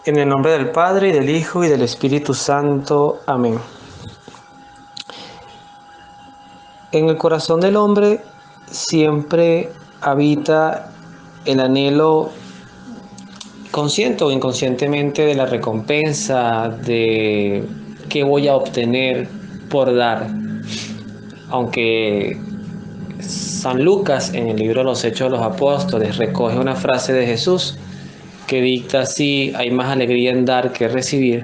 En el nombre del Padre, y del Hijo, y del Espíritu Santo. Amén. En el corazón del hombre siempre habita el anhelo, consciente o inconscientemente, de la recompensa, de qué voy a obtener por dar. Aunque San Lucas, en el libro de los Hechos de los Apóstoles, recoge una frase de Jesús que dicta así: hay más alegría en dar que recibir.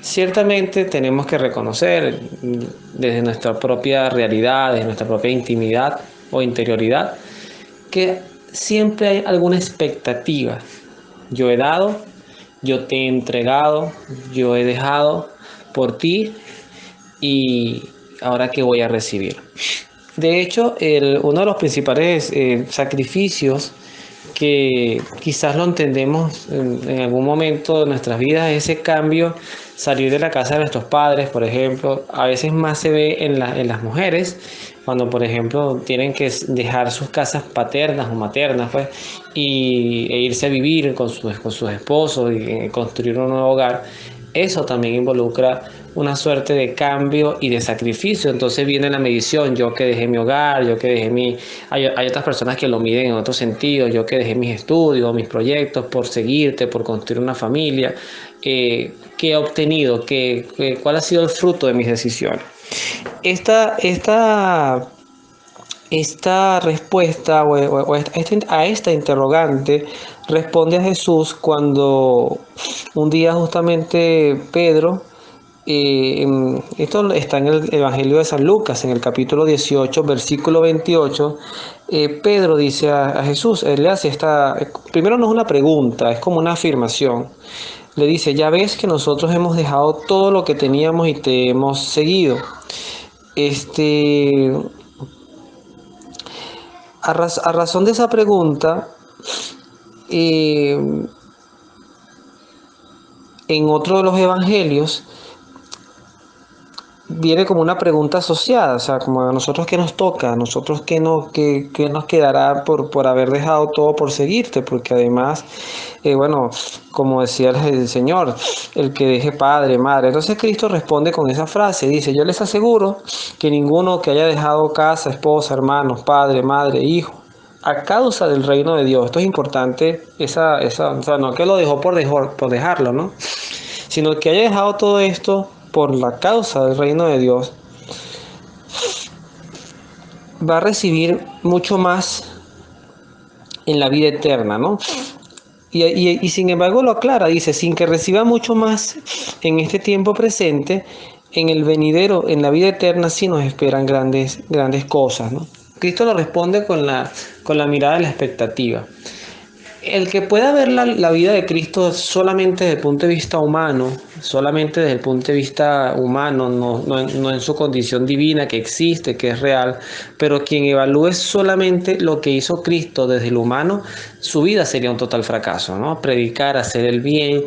Ciertamente tenemos que reconocer desde nuestra propia realidad, desde nuestra propia intimidad o interioridad, que siempre hay alguna expectativa. Yo he dado, yo te he entregado, yo he dejado por ti, y ahora qué voy a recibir. De hecho, uno de los principales sacrificios que quizás lo entendemos en algún momento de nuestras vidas, ese cambio, salir de la casa de nuestros padres, por ejemplo, a veces más se ve en las mujeres, cuando por ejemplo tienen que dejar sus casas paternas o maternas, pues, e irse a vivir con sus esposos y construir un nuevo hogar. Eso también involucra una suerte de cambio y de sacrificio. Entonces viene la medición: yo que dejé mi hogar, yo que dejé hay otras personas que lo miden en otro sentido: yo que dejé mis estudios, mis proyectos por seguirte, por construir una familia. ¿Qué he obtenido? ¿Cuál ha sido el fruto de mis decisiones? Esta, esta, esta respuesta a esta interrogante responde a Jesús cuando un día justamente Pedro, esto está en el Evangelio de San Lucas, en el capítulo 18, versículo 28. Pedro dice a Jesús, él le hace primero no es una pregunta, es como una afirmación. Le dice: ya ves que nosotros hemos dejado todo lo que teníamos y te hemos seguido. Este, a razón de esa pregunta, en otro de los evangelios viene como una pregunta asociada, o sea, como a nosotros qué nos toca, a nosotros qué nos quedará por haber dejado todo por seguirte, porque además, bueno, como decía el Señor, el que deje padre, madre. Entonces Cristo responde con esa frase, dice: yo les aseguro que ninguno que haya dejado casa, esposa, hermanos, padre, madre, hijo, a causa del reino de Dios. Esto es importante, o sea, no que lo dejó por dejarlo, ¿no? Sino que haya dejado todo esto por la causa del reino de Dios, va a recibir mucho más en la vida eterna, ¿no? Y sin embargo lo aclara, dice: sin que reciba mucho más en este tiempo presente, en el venidero, en la vida eterna, sí nos esperan grandes cosas, ¿no? Cristo lo responde con la mirada de la expectativa. El que pueda ver la vida de Cristo solamente desde el punto de vista humano, solamente desde el punto de vista humano, no en su condición divina, que existe, que es real, pero quien evalúe solamente lo que hizo Cristo desde el humano, su vida sería un total fracaso, ¿no? Predicar, hacer el bien,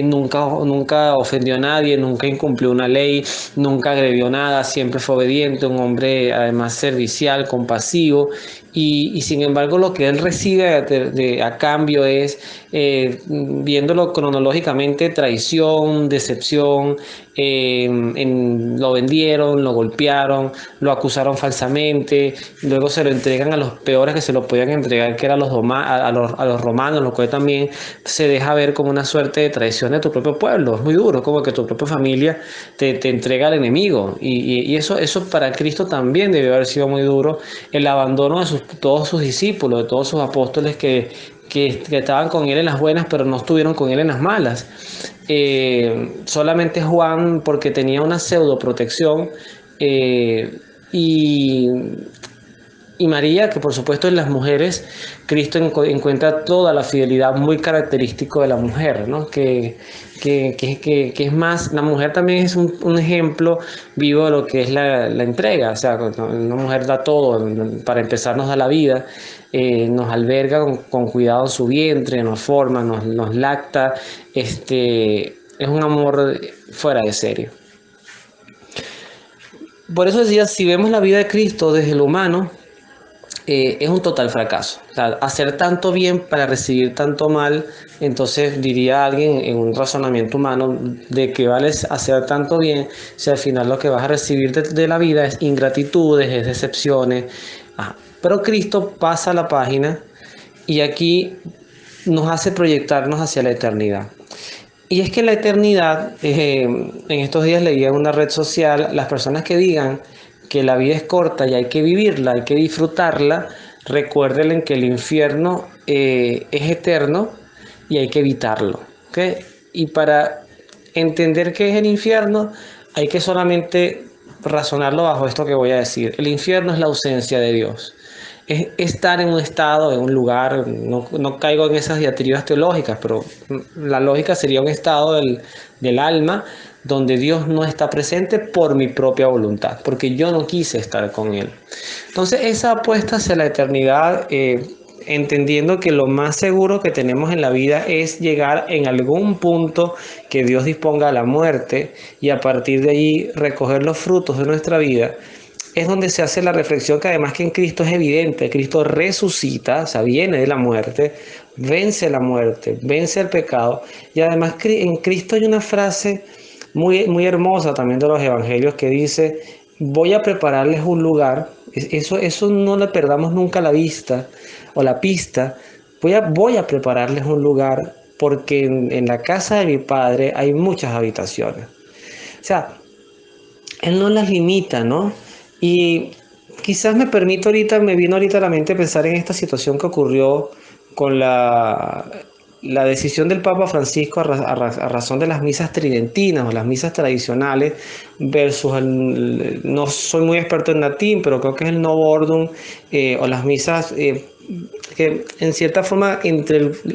nunca ofendió a nadie, nunca incumplió una ley, nunca agredió nada, siempre fue obediente, un hombre además servicial, compasivo. Y sin embargo lo que él recibe a cambio es, viéndolo cronológicamente, traición, decepción. Lo vendieron, lo golpearon, lo acusaron falsamente, luego se lo entregan a los peores que se lo podían entregar, que eran los romanos, lo cual también se deja ver como una suerte de traición de tu propio pueblo. Es muy duro, como que tu propia familia te entrega al enemigo, y eso para Cristo también debió haber sido muy duro, el abandono de todos sus discípulos, de todos sus apóstoles que estaban con él en las buenas, pero no estuvieron con él en las malas. Solamente Juan, porque tenía una pseudo protección, y, y María, que por supuesto en las mujeres Cristo encuentra toda la fidelidad muy característico de la mujer, ¿no? Que es más, la mujer también es un ejemplo vivo de lo que es la entrega. O sea, una mujer da todo. Para empezar, nos da la vida, nos alberga con cuidado en su vientre, nos forma, nos lacta. Es un amor fuera de serie. Por eso decía, si vemos la vida de Cristo desde lo humano, es un total fracaso. O sea, hacer tanto bien para recibir tanto mal, entonces diría alguien en un razonamiento humano, ¿de qué vale hacer tanto bien si al final lo que vas a recibir de la vida es ingratitudes, es decepciones? Ajá. Pero Cristo pasa la página y aquí nos hace proyectarnos hacia la eternidad. Y es que en la eternidad, en estos días leía en una red social, las personas que digan que la vida es corta y hay que vivirla, hay que disfrutarla, recuerden que el infierno es eterno y hay que evitarlo. ¿Okay? Y para entender qué es el infierno, hay que solamente razonarlo bajo esto que voy a decir. El infierno es la ausencia de Dios. Es estar en un estado, en un lugar, no caigo en esas diatribas teológicas, pero la lógica sería un estado del alma donde Dios no está presente por mi propia voluntad, porque yo no quise estar con Él. Entonces, esa apuesta hacia la eternidad, entendiendo que lo más seguro que tenemos en la vida es llegar en algún punto que Dios disponga a la muerte y a partir de allí recoger los frutos de nuestra vida, es donde se hace la reflexión que además que en Cristo es evidente, Cristo resucita, o sea, viene de la muerte, vence la muerte, vence el pecado, y además en Cristo hay una frase muy hermosa también de los evangelios que dice, voy a prepararles un lugar, eso no le perdamos nunca la vista o la pista, voy a prepararles un lugar porque en la casa de mi Padre hay muchas habitaciones. O sea, Él no las limita, ¿no? Y quizás me vino ahorita a la mente pensar en esta situación que ocurrió con la decisión del Papa Francisco a razón de las misas tridentinas o las misas tradicionales versus no soy muy experto en latín, pero creo que es el Novo Ordum o las misas que en cierta forma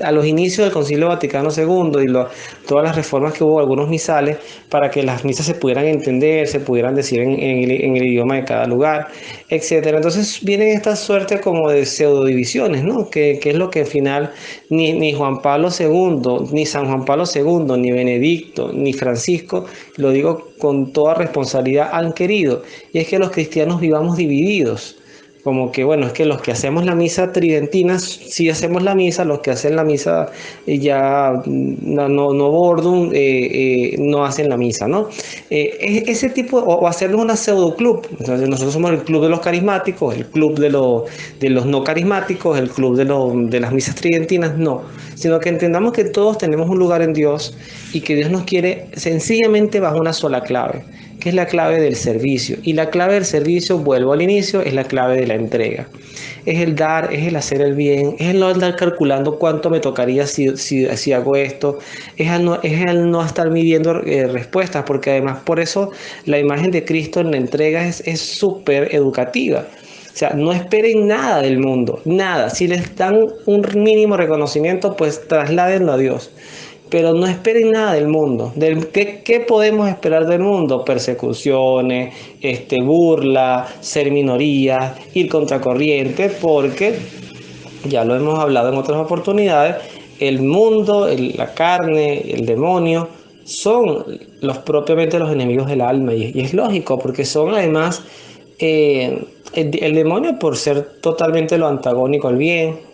a los inicios del Concilio Vaticano II y todas las reformas que hubo, algunos misales, para que las misas se pudieran entender, se pudieran decir en el idioma de cada lugar, etcétera. Entonces vienen esta suerte como de pseudodivisiones, ¿no? Que es lo que al final ni Juan Pablo II, ni San Juan Pablo II, ni Benedicto, ni Francisco, lo digo con toda responsabilidad, han querido. Y es que los cristianos vivamos divididos. Como que, bueno, es que los que hacemos la misa tridentina, sí hacemos la misa, los que hacen la misa ya no bordum, no hacen la misa, ¿no? Ese tipo, o hacernos una pseudo club. Entonces, nosotros somos el club de los carismáticos, el club de los no carismáticos, el club de las misas tridentinas, no. Sino que entendamos que todos tenemos un lugar en Dios y que Dios nos quiere sencillamente bajo una sola clave, que es la clave del servicio. Y la clave del servicio, vuelvo al inicio, es la clave de la entrega. Es el dar, es el hacer el bien, es el no andar calculando cuánto me tocaría si hago esto, es el no estar midiendo respuestas, porque además por eso la imagen de Cristo en la entrega es súper educativa. O sea, no esperen nada del mundo, nada. Si les dan un mínimo reconocimiento, pues trasládenlo a Dios. Pero no esperen nada del mundo. ¿Qué podemos esperar del mundo? Persecuciones, burla, ser minoría, ir contracorriente, porque ya lo hemos hablado en otras oportunidades, el mundo, la carne, el demonio, son propiamente los enemigos del alma. Y es lógico, porque son además el demonio por ser totalmente lo antagónico al bien,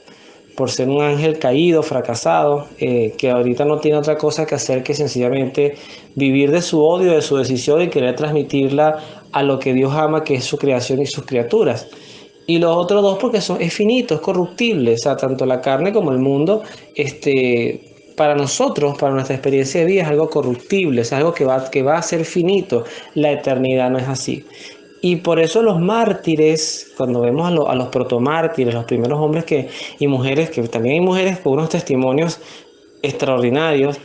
por ser un ángel caído, fracasado, que ahorita no tiene otra cosa que hacer que sencillamente vivir de su odio, de su decisión y querer transmitirla a lo que Dios ama, que es su creación y sus criaturas. Y los otros dos porque es finito, es corruptible, o sea, tanto la carne como el mundo, para nosotros, para nuestra experiencia de vida, es algo corruptible, es algo que va a ser finito. La eternidad no es así. Y por eso los mártires, cuando vemos a los protomártires, los primeros hombres y mujeres, que también hay mujeres con unos testimonios extraordinarios,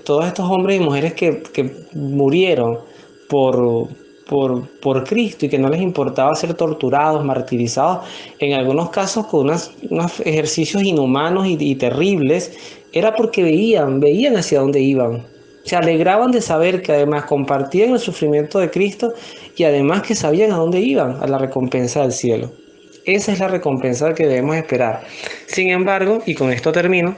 todos estos hombres y mujeres que murieron por, por Cristo y que no les importaba ser torturados, martirizados, en algunos casos con unos ejercicios inhumanos y terribles, era porque veían hacia dónde iban. Se alegraban de saber que además compartían el sufrimiento de Cristo y además que sabían a dónde iban, a la recompensa del cielo. Esa es la recompensa que debemos esperar. Sin embargo, y con esto termino,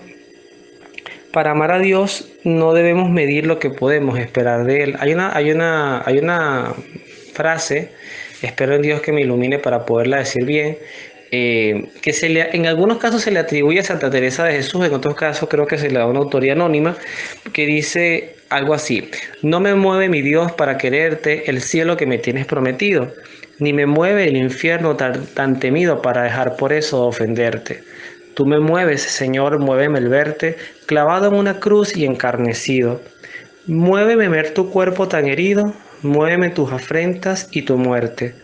para amar a Dios no debemos medir lo que podemos esperar de Él. Hay una frase, espero en Dios que me ilumine para poderla decir bien, que en algunos casos se le atribuye a Santa Teresa de Jesús, en otros casos creo que se le da una autoría anónima, que dice algo así: no me mueve mi Dios para quererte el cielo que me tienes prometido, ni me mueve el infierno tan temido para dejar por eso ofenderte. Tú me mueves, Señor, muéveme el verte, clavado en una cruz y encarnecido. Muéveme ver tu cuerpo tan herido, muéveme tus afrentas y tu muerte.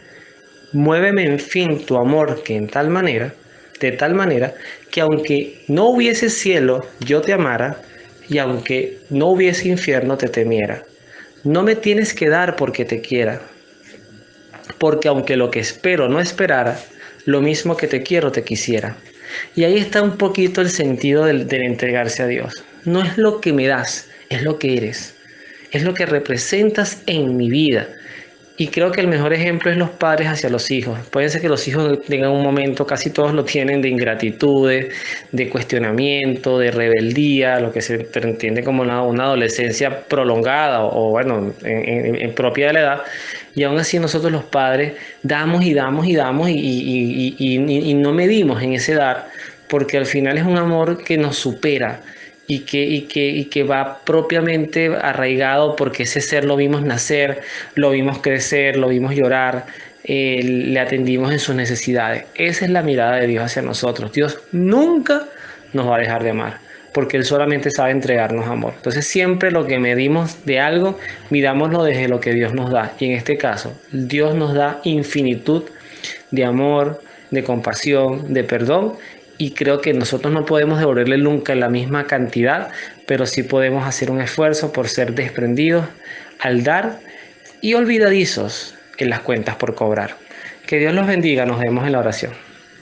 Muéveme en fin tu amor, que de tal manera, que aunque no hubiese cielo, yo te amara, y aunque no hubiese infierno, te temiera. No me tienes que dar porque te quiera, porque aunque lo que espero no esperara, lo mismo que te quiero te quisiera. Y ahí está un poquito el sentido del entregarse a Dios. No es lo que me das, es lo que eres, es lo que representas en mi vida. Y creo que el mejor ejemplo es los padres hacia los hijos. Puede ser que los hijos tengan un momento, casi todos lo tienen, de ingratitudes, de cuestionamiento, de rebeldía, lo que se entiende como una adolescencia prolongada o bueno, en propia de la edad. Y aún así nosotros los padres damos y damos y damos y no medimos en ese dar, porque al final es un amor que nos supera y que va propiamente arraigado porque ese ser lo vimos nacer, lo vimos crecer, lo vimos llorar, le atendimos en sus necesidades. Esa es la mirada de Dios hacia nosotros. Dios nunca nos va a dejar de amar, porque Él solamente sabe entregarnos amor. Entonces siempre lo que medimos de algo, midámoslo desde lo que Dios nos da. Y en este caso, Dios nos da infinitud de amor, de compasión, de perdón. Y creo que nosotros no podemos devolverle nunca la misma cantidad, pero sí podemos hacer un esfuerzo por ser desprendidos al dar y olvidadizos en las cuentas por cobrar. Que Dios los bendiga, nos vemos en la oración.